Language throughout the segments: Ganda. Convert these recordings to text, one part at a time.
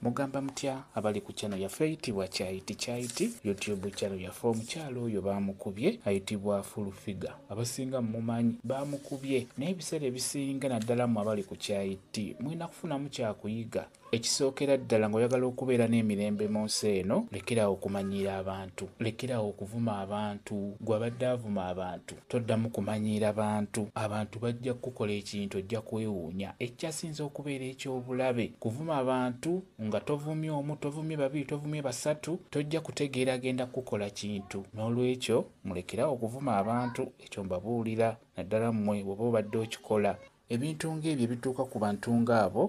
mugamba mutya abali ku channel yaffe eyitibwa Kyayiti YouTube channel yaffe omukyalo oyo bamukubye ayitibwa Full Figure abasinga mumanyi bamukubye naye ebiseera ebisinga naddala mu abali ku Kyayiti mwina kufunamu kyakuyiga ekisookera ddala ng'oyagala okubeera n'emirembe mu nsi eno lekerawo okumanyiira abantu lekerawo okuvuma abantu gw'abadde avuma abantu toddamu kumanyiira abantu bajja kukola ekintu ojja kwewuunya ekyasinza okubeera eky'obulabe kuvuma abantu nga tovumye omu tovumye babiri tovumye basatu tojja kutegeera agenda kukola kintu n'olwekyo mulekerawo okuvuma abantu ekyo mbabuulira naddala mmwe bw'oba obadde okikola ebintu ng'ebyo ebituuka ku bantu ng'abo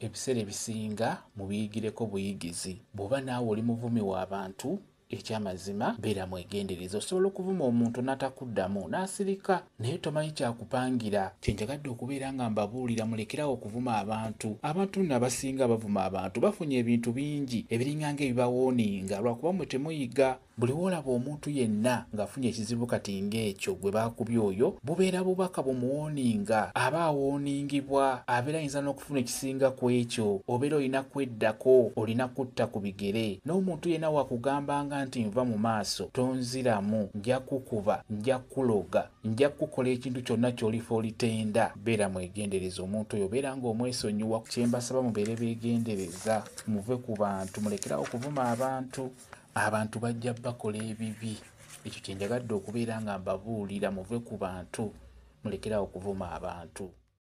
ebiseera ebisinga mubiyigireko buyigizi bw'oba naawe oli muvumi w'abantu ekyamazima beera mwegendereza osobola okuvuma omuntu n'atakuddamu n'asirika naye tomanyi kyakupangira kyenjagadde okubeera nga mbabuulira mulekerawo okuvuma abantu nabasinga bavuma abantu bafunye ebintu bingi ebiringa ng'ebibawooninga lwakuba mwe temuyiga buli woolaba omuntu yenna ng'afunye ekizibu kati ng'ekyo gwe baakubye oyo bubeera bubaka bumuwooninga aba awooningibwa abeera ayinza n'okufuna ekisinga ku ekyo obeera olina kweddako olina kutta ku bigere n'omuntu yenna wakugambanga nti nva mu maaso tonziramu nja kukuba nja kuloga nja kukola ekintu kyonna ky'olifa olitenda beera mwegendereza omuntu oyo beera ng'omwesonyiwa kyembasaba mubeere beegendereza muve ku bantu mulekerawo okuvuma abantu bajja bakola ebibi ekyo kyenjagadde okubeera nga mbabuulira muve ku bantu mulekerawo okuvuma abantu